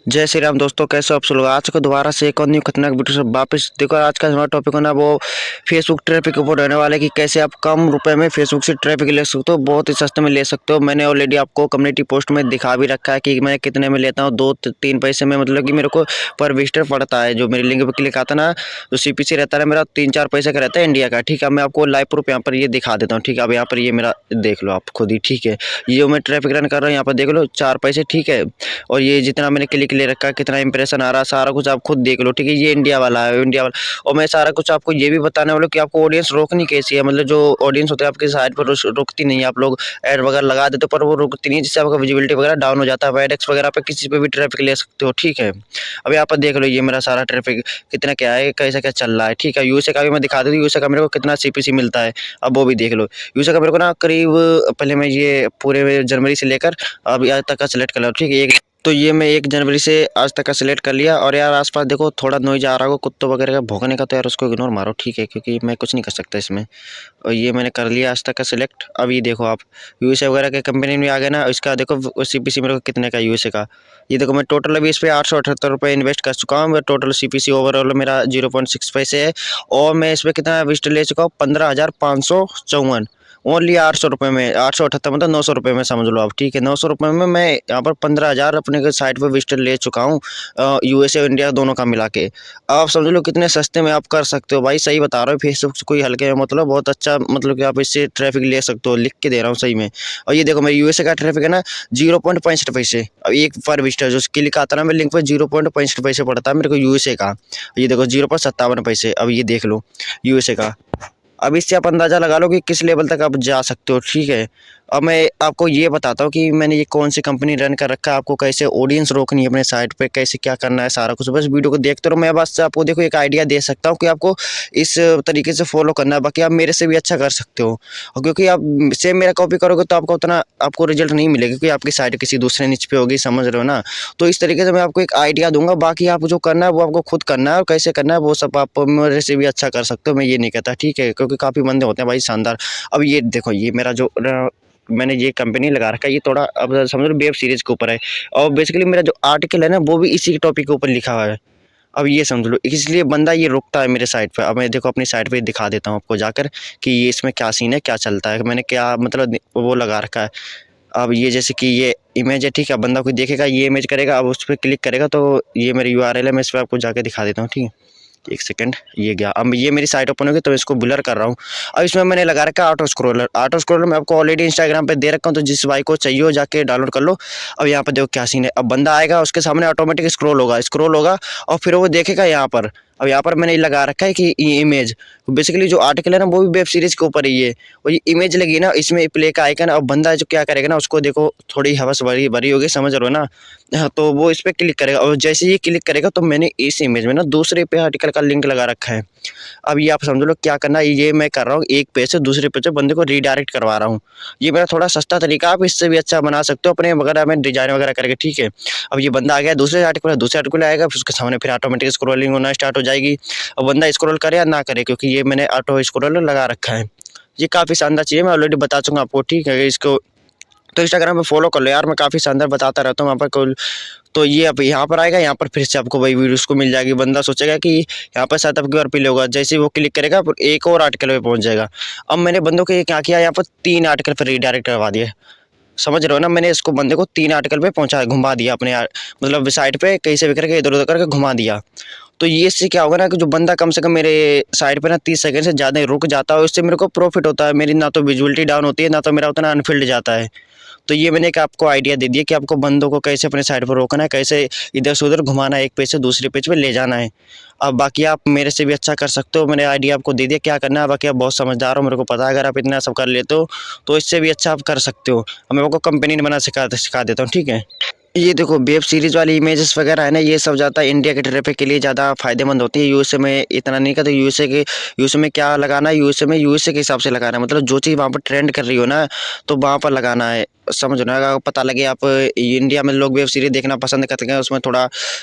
जय श्री राम दोस्तों, कैसे हो आप सब लोग। आज को दोबारा से एक और न्यू खतरनाक वीडियो से वापस देखो। आज का हमारा टॉपिक है ना वो फेसबुक ट्रैफिक के ऊपर रहने वाला है कि कैसे आप कम रुपए में फेसबुक से ट्रैफिक ले सकते हो, बहुत ही सस्ते में ले सकते हो। मैंने ऑलरेडी आपको कम्युनिटी पोस्ट में दिखा भी रखा है कि मैं कितने में लेता हूँ। 2-3 पैसे में, मतलब कि मेरे को पर विजिटर पड़ता है। जो मेरी लिंक पर क्लिक आता ना, जो CPC रहता है मेरा 3-4 पैसे का रहता है इंडिया का। ठीक है, मैं आपको लाइव प्रूफ यहाँ पर ये दिखा देता हूँ। ठीक है, अब यहाँ पर ये मेरा देख लो आप खुद ही। ठीक है, ये जो मैं ट्रैफिक रन कर रहा हूँ यहाँ पर देख लो 4 पैसे। ठीक है, और ये जितना मैंने क्लिक ले रखा है, कितना इंप्रेशन आ रहा है, सारा कुछ आप खुद देख लो। ठीक है, ये इंडिया वाला है, इंडिया वाला। और मैं सारा कुछ आपको ये भी बताने वाला हूँ कि आपको ऑडियंस रोकनी कैसी है। मतलब जो ऑडियंस होती है आपकी साइड पर रुकती नहीं है। आप लोग ऐड वगैरह लगा देते हो पर वो रुकती नहीं है, जिससे आपका विजिबिलिटी वगैरह डाउन हो जाता है। एडेक्स वगैरह पे किसी पे भी ट्रैफिक ले सकते हो। ठीक है, अब यहाँ पर देख लो ये मेरा सारा ट्रैफिक कितना क्या है, कैसा क्या चल रहा है। ठीक है, यूएसए का भी मैं दिखा देती हूँ, यूएसए का मेरे को कितना CPC मिलता है, अब वो भी देख लो। यूएसए का मेरे को ना करीब, पहले मैं ये पूरे जनवरी से लेकर अब आज तक का सिलेक्ट कर लो। ठीक है, तो ये मैं 1 जनवरी से आज तक का सिलेक्ट कर लिया। और यार आसपास देखो थोड़ा नॉइज आ रहा होगा कुत्तों वगैरह का भौंकने का, तो यार उसको इग्नोर मारो। ठीक है, क्योंकि मैं कुछ नहीं कर सकता इसमें। और ये मैंने कर लिया आज तक का सिलेक्ट। अब ये देखो आप यूएसए वगैरह के कंपनी में आ गए ना, इसका देखो CPC मेरे को कितने का यूएसए का। ये देखो मैं टोटल अभी इस पे 878 रुपये इन्वेस्ट कर चुका हूँ। टोटल CPC ओवरऑल मेरा 0.6 पैसे है। और मैं इस पर कितना विजिट ले चुका हूँ, 15,554। ओनली 800 रुपये में, 878 मतलब 900 रुपये में समझ लो आप। ठीक है, 900 रुपये में मैं यहाँ पर 15,000 अपने साइट पर विजिटर ले चुका हूँ, यूएसए और इंडिया दोनों का मिला के। आप समझ लो कितने सस्ते में आप कर सकते हो भाई, सही बता रहा हूँ। फेसबुक से कोई हल्के में मतलब बहुत अच्छा, मतलब कि आप इससे ट्रैफिक ले सकते हो, लिख के दे रहा हूँ सही में। और ये देखो मेरे यूएसए का ट्रैफिक है ना 0.65 पैसे, अब एक पर विजिटर जो क्लिक आता है ना मेरे लिंक पर 0.65 पैसे पड़ता है मेरे को यूएसए का। ये देखो 0.57 पैसे, अब ये देख लो यूएसए का। अब इससे आप अंदाज़ा लगा लो कि किस लेवल तक आप जा सकते हो। ठीक है, अब मैं आपको ये बताता हूँ कि मैंने ये कौन सी कंपनी रन कर रखा है, आपको कैसे ऑडियंस रोकनी है अपने साइट पे, कैसे क्या करना है, सारा कुछ। बस वीडियो को देखते रहो, मैं बस आपको देखो एक आइडिया दे सकता हूँ कि आपको इस तरीके से फॉलो करना है। बाकी आप मेरे से भी अच्छा कर सकते हो, और क्योंकि आप सेम मेरा कॉपी करोगे तो आपको उतना आपको रिजल्ट नहीं मिलेगा, क्योंकि आपकी साइट किसी दूसरे निच पे होगी, समझ रहे हो ना। तो इस तरीके से मैं आपको एक आइडिया दूंगा, बाकी आप जो करना है वो आपको खुद करना है, और कैसे करना है वो सब आप मेरे से भी अच्छा कर सकते हो, मैं ये नहीं कहता। ठीक है, क्योंकि काफ़ी बंदे होते हैं भाई शानदार। अब ये देखो ये मेरा जो मैंने ये कंपनी लगा रखा है, ये थोड़ा अब समझ लो वेब सीरीज के ऊपर है। और बेसिकली मेरा जो आर्टिकल है ना वो भी इसी टॉपिक के ऊपर लिखा हुआ है। अब ये समझ लो इसलिए बंदा ये रुकता है मेरे साइट पे। अब मैं देखो अपनी साइट पे दिखा देता हूँ आपको जाकर कि ये इसमें क्या सीन है, क्या चलता है, मैंने क्या मतलब वो लगा रखा है। अब ये जैसे कि ये इमेज है, ठीक है, बंदा कोई देखेगा ये इमेज करेगा, अब उस पर क्लिक करेगा तो ये मेरी URL है, मैं इस पर आपको जाके दिखा देता हूँ। ठीक है, एक सेकंड, ये गया। अब ये मेरी साइट ओपन होगी तो मैं इसको ब्लर कर रहा हूँ। अब इसमें मैंने लगा रखा है ऑटो स्क्रॉलर। ऑटो स्क्रॉलर मैं आपको ऑलरेडी इंस्टाग्राम पे दे रखा हूँ, तो जिस भाई को चाहिए हो जाके डाउनलोड कर लो। अब यहाँ पर देखो क्या सीन है, अब बंदा आएगा उसके सामने ऑटोमेटिक स्क्रॉल होगा और फिर वो देखेगा यहाँ पर। अब यहाँ पर मैंने लगा रखा है कि ये इमेज, बेसिकली जो आर्टिकल है ना वो भी वेब सीरीज के ऊपर है ये। और ये इमेज लगी ना, इसमें प्ले का आइकन। अब बंदा जो क्या करेगा ना, उसको देखो थोड़ी हवस भरी भरी होगी, समझ रहे हो ना। हाँ, तो वो इस पर क्लिक करेगा, और जैसे ही क्लिक करेगा तो मैंने इस इमेज में ना दूसरे पे आर्टिकल का लिंक लगा रखा है। अब ये आप समझ लो क्या करना है, ये मैं कर रहा हूँ एक पेज से दूसरे पेज से बंदे को रीडायरेक्ट करवा रहा हूँ। ये मेरा थोड़ा सस्ता तरीका, आप इससे भी अच्छा बना सकते हो अपने वगैरह में डिजाइन वगैरह करके। ठीक है, अब ये बंदा आ गया दूसरे आर्टिकल आएगा, फिर उसके सामने फिर ऑटोमेटिक स्क्रॉलिंग होना स्टार्ट हो जाएगी। और बंदा स्क्रॉल करे या ना करे, क्योंकि ये मैंने ऑटो स्क्रॉलर लगा रखा है। ये काफ़ी शानदार चीज़ है, मैं ऑलरेडी बता चुका आपको। ठीक है, इसको तो इंस्टाग्राम पे फॉलो कर लो यार, मैं काफ़ी शानदार बताता रहता हूँ वहाँ पर कोई। तो ये अब यहाँ पर आएगा, यहाँ पर फिर से आपको वही वीडियोस को मिल जाएगी। बंदा सोचेगा कि यहाँ पर शायद आपकी RP होगा, जैसे ही वो क्लिक करेगा एक और आर्टिकल पे पहुँच जाएगा। अब मैंने बंदों को क्या किया, यहाँ पर 3 आर्टिकल पर रीडायरेक्ट करवा दिया, समझ रहे हो ना। मैंने इसको बंदे को 3 आर्टिकल पे पहुँचा घुमा दिया अपने मतलब साइट पे, कहीं से भी करके इधर उधर करके घुमा दिया। तो ये इससे क्या होगा ना कि जो बंदा कम से कम मेरे साइड पे ना 30 सेकंड से ज़्यादा रुक जाता है, इससे मेरे को प्रॉफिट होता है। मेरी ना तो विजुअलिटी डाउन होती है, ना तो मेरा उतना अनफिल्ड जाता है। तो ये मैंने एक आपको आइडिया दे दिया कि आपको बंदों को कैसे अपने साइड पर रोकना है, कैसे इधर से उधर घुमाना है, एक पेज से दूसरे पेज पे ले जाना है। अब बाकी आप मेरे से भी अच्छा कर सकते हो, मैंने आइडिया आपको दे दिया क्या करना है। बाकी आप बहुत समझदार हो, मेरे को पता है, अगर आप इतना सब कर लेते हो तो इससे भी अच्छा आप कर सकते हो। अब मैं आपको कंपनी बना सिखा देता हूँ। ठीक है, ये देखो वेब सीरीज वाली इमेजेस वगैरह है ना, ये सब ज़्यादा इंडिया के ट्रैफिक के लिए ज़्यादा फायदेमंद होती है। यूएसए में इतना नहीं करते। यूएसए में क्या लगाना है, यूएसए के हिसाब से लगाना है, मतलब जो चीज़ वहाँ पर ट्रेंड कर रही हो ना तो वहाँ पर लगाना है, समझ रहे हो ना। अगर पता लगे आप इंडिया में लोग वेब सीरीज देखना पसंद करते हैं, उसमें थोड़ा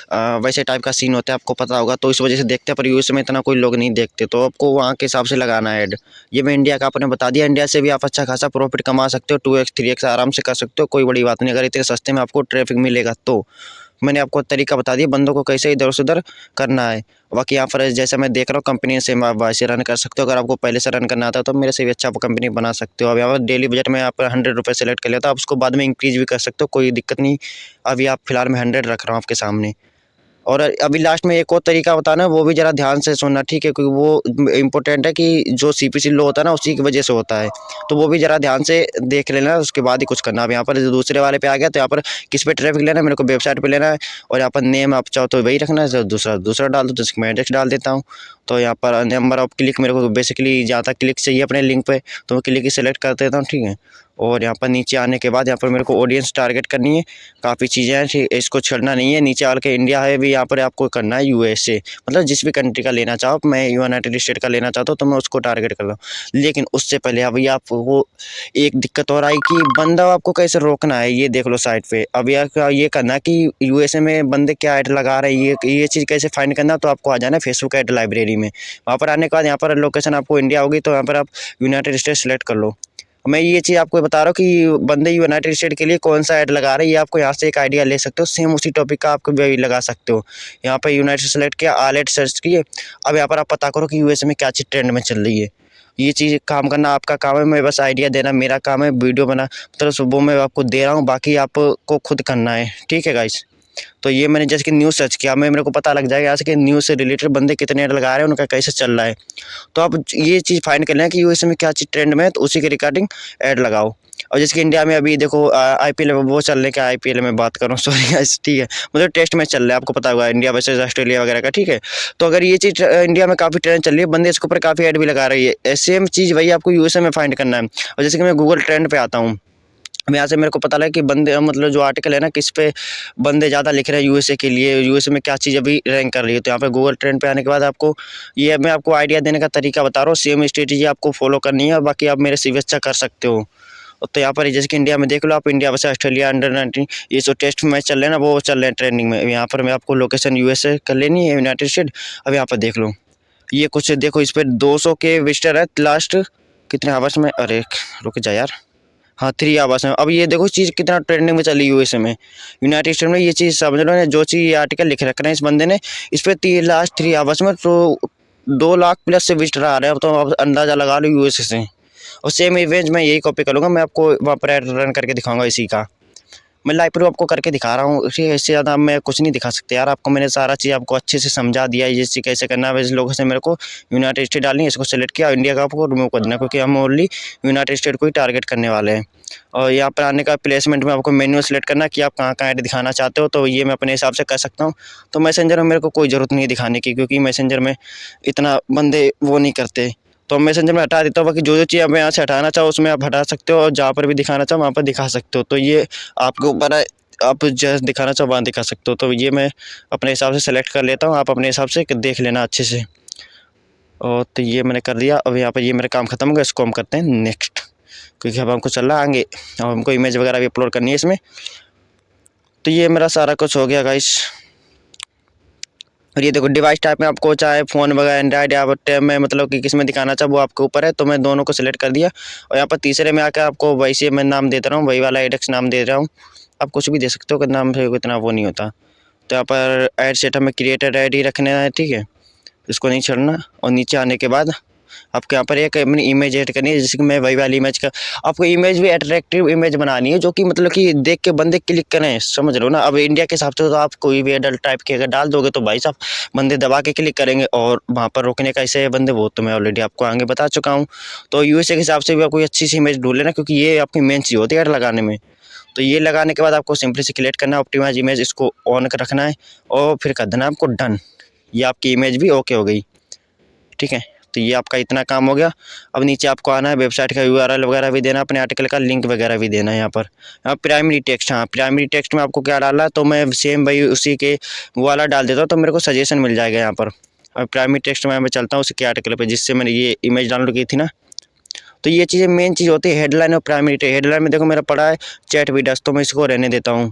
वैसे टाइप का सीन होता है, आपको पता होगा, तो इस वजह से देखते हैं। पर यूएसए में इतना कोई लोग नहीं देखते, तो आपको वहाँ के हिसाब से लगाना है ऐड। ये मैं इंडिया का आपने बता दिया। इंडिया से भी आप अच्छा खासा प्रॉफिट कमा सकते हो, 2x 3x आराम से कर सकते हो, कोई बड़ी बात नहीं, अगर इतने सस्ते में आपको ट्रैफिक मिलेगा तो। मैंने आपको तरीका बता दिया बंदों को कैसे इधर से उधर करना है। बाकी यहाँ पर जैसा मैं देख रहा हूँ कंपनी से आप वैसे रन कर सकते हो। अगर आपको पहले से रन करना आता है तो मेरे से भी अच्छा आप कंपनी बना सकते हो। अब यहाँ पर डेली बजट में यहाँ पर 100 रुपये सेलेक्ट कर लेता, आप उसको बाद में इंक्रीज भी कर सकते हो, कोई दिक्कत नहीं। अभी आप फिलहाल मैं 100 रख रहा हूँ आपके सामने। और अभी लास्ट में एक और तरीका बताना, वो भी ज़रा ध्यान से सुनना, ठीक है, क्योंकि वो इम्पोर्टेंट है कि जो सीपीसी लो होता है ना उसी की वजह से होता है, तो वो भी ज़रा ध्यान से देख लेना, उसके बाद ही कुछ करना। अब यहाँ पर दूसरे वाले पे आ गया तो यहाँ पर किस पे ट्रैफिक लेना है, मेरे को वेबसाइट पे लेना है। और यहाँ पर नेम आप चाहो तो वही रखना है, तो दूसरा दूसरा डाल दो, जैसे मैं एड्रेस डाल देता हूँ। तो यहाँ पर नंबर ऑफ क्लिक मेरे को बेसिकली ज़्यादा क्लिक चाहिए अपने लिंक पे, तो मैं क्लिक ही सेलेक्ट कर देता हूँ, ठीक है। और यहाँ पर नीचे आने के बाद यहाँ पर मेरे को ऑडियंस टारगेट करनी है, काफ़ी चीज़ें हैं, ठीक, इसको छोड़ना नहीं है। नीचे आकर के इंडिया है भी, यहाँ पर आपको करना है यूएसए, मतलब जिस भी कंट्री का लेना चाहो। मैं यूनाइटेड स्टेट का लेना चाहता हूँ तो मैं उसको टारगेट कर रहा हूँ। लेकिन उससे पहले अभी आपको एक दिक्कत और आई कि बंदा आपको कैसे रोकना है, ये देख लो साइट पे। अब ये करना कि यूएसए में बंदे क्या ऐड लगा रहे हैं, ये चीज़ कैसे फाइंड करना, तो आपको आ जाना है फेसबुक ऐड लाइब्रेरी में। वहाँ पर आने के बाद यहाँ पर लोकेशन आपको इंडिया होगी, तो यहाँ पर आप यूनाइटेड स्टेट सेलेक्ट कर लो। मैं ये चीज़ आपको बता रहा हूँ कि बंदे यूनाइटेड स्टेट के लिए कौन सा ऐड लगा रहे हैं, ये आपको यहाँ से एक आइडिया ले सकते हो। सेम उसी टॉपिक का आपको भी लगा सकते हो। यहाँ पर यूनाइटेड सेलेक्ट किया, ऑल ऐड सर्च किए। अब यहाँ पर आप पता करो कि यूएसए में क्या चीज़ ट्रेंड में चल रही है। ये चीज़ काम करना आपका काम है, मैं बस आइडिया देना मेरा काम है, वीडियो बना मतलब सुबह मैं आपको दे रहा हूँ, बाकी आपको खुद करना है, ठीक है गाइस। तो ये मैंने जैसे कि न्यूज़ सर्च किया, मैं मेरे को पता लग जाएगा यहाँ से कि न्यूज़ से रिलेटेड बंदे कितने ऐड लगा रहे हैं, उनका कैसे चल रहा है। तो आप ये चीज़ फाइंड कर लें कि यूएसए में क्या चीज़ ट्रेंड में है, तो उसी के रिगार्डिंग ऐड लगाओ। और जैसे कि इंडिया में अभी देखो आईपीएल वो चल रहे, क्या आईपीएल में बात करूँ सॉरी गाइस, ठीक है, मतलब टेस्ट मैच चल रहा है, आपको पता होगा इंडिया वर्सेस ऑस्ट्रेलिया वगैरह का, ठीक है। तो अगर ये चीज़ इंडिया में काफ़ी ट्रेंड चल रही है, बंदे इसके ऊपर काफ़ी ऐड भी लगा रही है, सेम चीज़ वही आपको यूएसए में फाइंड करना है। और जैसे कि मैं गूगल ट्रेंड पे आता हूँ, अब यहाँ से मेरे को पता लगा कि बंदे मतलब जो आर्टिकल है ना, किस पे बंदे ज़्यादा लिख रहे हैं यूएसए के लिए, यूएसए में क्या चीज़ अभी रैंक कर रही है। तो यहाँ पे गूगल ट्रेंड पे आने के बाद आपको ये मैं आपको आइडिया देने का तरीका बता रहा हूँ, सेम स्ट्रेटेजी आपको फॉलो करनी है, और बाकी आप मेरे से भी अच्छा कर सकते हो। तो यहाँ पर जैसे कि इंडिया में देख लो आप, इंडिया वर्सेस ऑस्ट्रेलिया अंडर-19 ये जो टेस्ट मैच चल रहे हैं ना, वो चल रहे हैं ट्रेंडिंग में। यहाँ पर मैं आपको लोकेशन यूएसए कर लेनी है, यूनाइटेड स्टेट। अब यहाँ पर देख लो, ये कुछ देखो, इस पर 200 के विजिटर है लास्ट कितने आवर्स में, अरे रुक जा यार, हाँ 3 आवर्स में। अब ये देखो चीज़ कितना ट्रेंडिंग में चली यूएसए में, यूनाइटेड स्टेट में। ये चीज़ समझ लो ना, जो चीज़ ये आर्टिकल लिख रखा है इस बंदे ने, इस पर लास्ट 3 आवर्स में तो 2 लाख प्लस से विजिटर आ रहे हैं। अब तो आप अंदाज़ा लगा लो यूएसए से। और सेम इमेज मैं यही कॉपी करूँगा, मैं आपको वहाँ पर रन करके दिखाऊंगा इसी का। मैं लाइव प्रूफ आपको करके दिखा रहा हूँ, इससे ज़्यादा मैं कुछ नहीं दिखा सकते यार। आपको मैंने सारा चीज़ आपको अच्छे से समझा दिया है, ये चीज़ कैसे करना है। वैसे लोगों से मेरे को यूनाइटेड स्टेट डालनी है, इसको सेलेक्ट किया, इंडिया का आपको रिमूव कर देना, क्योंकि हम ओनली यूनाइटेड स्टेट को ही टारगेट करने वाले हैं। और यहाँ पर आने का प्लेसमेंट में आपको मेन्यू सेलेक्ट करना कि आप कहाँ कहाँ ऐड दिखाना चाहते हो, तो ये मैं अपने हिसाब से कर सकता हूँ। तो मैसेंजर में मेरे को कोई ज़रूरत नहीं है दिखाने की, क्योंकि मैसेंजर में इतना बंदे वो नहीं करते। तो मैसेंजर में हटा देता हूँ, बाकी जो जो चीज़ आप यहाँ से हटाना चाहो उसमें आप हटा सकते हो, और जहाँ पर भी दिखाना चाहो वहाँ पर दिखा सकते हो। तो ये आपके ऊपर है, आप जैसे दिखाना चाहो वहाँ दिखा सकते हो। तो ये मैं अपने हिसाब से सेलेक्ट कर लेता हूँ, आप अपने हिसाब से देख लेना अच्छे से। और तो ये मैंने कर दिया। अब यहाँ पर ये मेरा काम खत्म हो गया, इसको हम करते हैं नेक्स्ट, क्योंकि अब हमको चल रहा है आगे और हमको इमेज वगैरह भी अपलोड करनी है इसमें। तो ये मेरा सारा कुछ हो गया गाइस। और ये देखो डिवाइस टाइप में आपको चाहे फ़ोन वगैरह एंड्राइड या टैब में, मतलब कि किस में दिखाना चाहे वो आपके ऊपर है। तो मैं दोनों को सिलेक्ट कर दिया, और यहाँ पर तीसरे में आकर आपको वही से मैं नाम दे रहा हूँ, वही वाला एडेक्स नाम दे रहा हूँ। आप कुछ भी दे सकते हो कि नाम से इतना वो नहीं होता। तो यहाँ पर ऐड सेट हमें क्रिएटेड ऐड ही रखना है, ठीक है, इसको नहीं छोड़ना। और नीचे आने के बाद आपको यहाँ पर एक अपनी इमेज ऐड करनी है, जैसे कि मैं वही वाली इमेज का, आपको इमेज भी अट्रैक्टिव इमेज बनानी है, जो कि मतलब कि देख के बंदे क्लिक करें, समझ लो ना। अब इंडिया के हिसाब से तो आप कोई भी एडल्ट टाइप के अगर डाल दोगे तो भाई साहब बंदे दबा के क्लिक करेंगे, और वहाँ पर रोकने का ऐसे बंदे वो तो मैं ऑलरेडी आपको आगे बता चुका हूँ। तो यूएसए के हिसाब से भी आप कोई अच्छी सी इमेज ढूंढ लेना, क्योंकि ये आपकी मेन चीज़ होती है ऐड लगाने में। तो ये लगाने के बाद आपको सिंपली से क्रिएट करना है ऑप्टिमाइज इमेज, इसको ऑन कर रखना है, और फिर कर देना आपको डन। ये आपकी इमेज भी ओके हो गई, ठीक है। तो ये आपका इतना काम हो गया। अब नीचे आपको आना है, वेबसाइट का यूआरएल वगैरह भी देना, अपने आर्टिकल का लिंक वगैरह भी देना है। यहाँ प्राइमरी टेक्स्ट, हाँ प्राइमरी टेक्स्ट में आपको क्या डालना है, तो मैं सेम भाई उसी के वो वाला डाल देता हूँ, तो मेरे को सजेशन मिल जाएगा यहाँ पर। अब प्राइमरी टेक्स्ट में मैं चलता हूँ उसी के आर्टिकल पर, जिससे मैंने ये इमेज डाउनलोड की थी ना। तो ये चीज़ें मेन चीज़ होती है हेडलाइन और प्राइमरी टेक्स्ट। हेडलाइन में देखो मेरा पड़ा है चैट वीडियोस, तो मैं इसको रहने देता हूँ।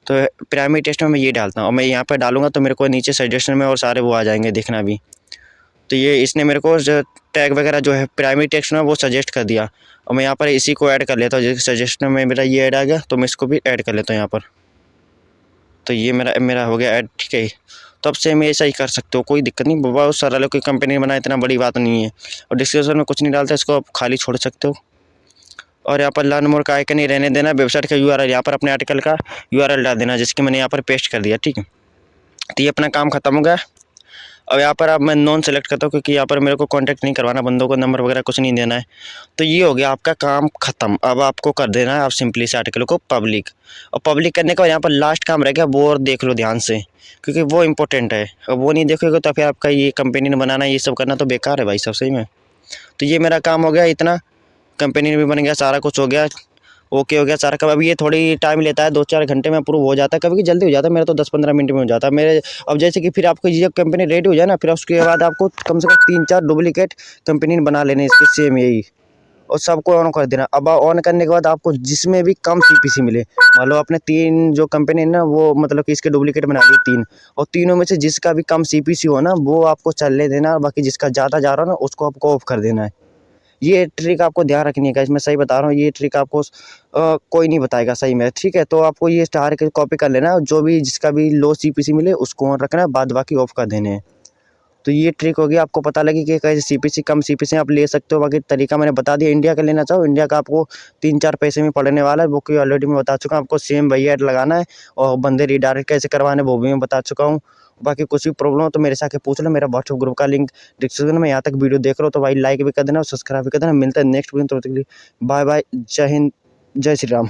तो प्राइमरी टेक्स्ट में मैं ये डालता हूँ, और मैं यहाँ पर डालूंगा तो मेरे को नीचे सजेशन में और सारे वो आ जाएंगे, देखना भी। तो ये इसने मेरे को टैग वगैरह जो है प्राइमरी टेक्स्ट में वो सजेस्ट कर दिया, और मैं यहाँ पर इसी को ऐड कर लेता हूँ। जैसे सजेशन में मेरा ये ऐड आ गया, तो मैं इसको भी ऐड कर लेता हूँ यहाँ पर। तो ये मेरा हो गया ऐड, ठीक है। तो अब सेम ऐसा ही कर सकते हो, कोई दिक्कत नहीं, बहुत सारा लोग कोई कंपनी बनाए, इतना बड़ी बात नहीं है। और डिस्क्रिप्शन में कुछ नहीं डालते, इसको आप खाली छोड़ सकते हो। और यहाँ पर लर्न मोर का आइकन ही रहने देना, वेबसाइट का यूआरएल यहाँ पर अपने आर्टिकल का यूआरएल डाल देना, जिसकी मैंने यहाँ पर पेस्ट कर दिया, ठीक है। तो ये अपना काम खत्म हो गया। अब यहाँ पर अब मैं नॉन सेलेक्ट करता हूँ, क्योंकि यहाँ पर मेरे को कांटेक्ट नहीं करवाना, बंदों को नंबर वगैरह कुछ नहीं देना है। तो ये हो गया आपका काम खत्म। अब आपको कर देना है आप सिंपली से आर्टिकल को पब्लिक, और पब्लिक करने के बाद यहाँ पर लास्ट काम रह गया, वो और देख लो ध्यान से, क्योंकि वो इंपॉर्टेंट है। अब वो नहीं देखोगे तो फिर आपका ये कंपनी ने बनाना, ये सब करना तो बेकार है भाई सब, सही में। तो ये मेरा काम हो गया इतना, कंपनी भी बन गया, सारा कुछ हो गया, ओके हो गया सारा। कब अभी ये थोड़ी टाइम लेता है, 2-4 घंटे में अप्रूव हो जाता है, कभी जल्दी हो जाता है, मेरा तो 10-15 मिनट में हो जाता है मेरे। अब जैसे कि फिर आपको ये कंपनी रेडी हो जाए ना, फिर उसके बाद आपको कम से कम 3-4 डुप्लीकेट कंपनी बना लेने इसके सेम यही, और सबको ऑन कर देना। अब ऑन करने के बाद आपको जिसमें भी कम सीपीसी मिले, मान लो आपने 3 जो कंपनी है ना, वो मतलब कि इसके डुप्लीकेट बना लिए 3, और तीनों में से जिसका भी कम सीपीसी हो ना, वो आपको चलने देना, बाकी जिसका ज़्यादा जा रहा है ना, उसको आपको ऑफ कर देना है। ये ट्रिक आपको ध्यान रखनी है गाइस, मैं सही बता रहा हूँ, ये ट्रिक आपको कोई नहीं बताएगा सही में, ठीक है। तो आपको ये स्टार के कॉपी कर लेना, जो भी जिसका भी लो सीपीसी मिले उसको ऑन रखना है, बाद बाकी ऑफ कर देने हैं। तो ये ट्रिक होगी, आपको पता लगी कि कैसे सीपीसी कम सीपीसी आप ले सकते हो। बाकी तरीका मैंने बता दिया। इंडिया का लेना चाहो, इंडिया का आपको 3-4 पैसे में पड़ने वाला है, वो कि ऑलरेडी मैं बता चुका हूँ। आपको सेम वही ऐड लगाना है, और बंदे रिडायरेक्ट कैसे करवाने वो भी मैं बता चुका हूँ। बाकी कुछ भी प्रॉब्लम हो तो मेरे से आके पूछ लो, मेरा व्हाट्सएप ग्रुप का लिंक डिस्क्रिप्शन में। यहाँ तक वीडियो देख रहे हो तो भाई लाइक भी कर देना और सब्सक्राइब भी कर देना। मिलता है नेक्स्ट वीडियो, तो बाय बाय, जय हिंद, जय श्री राम।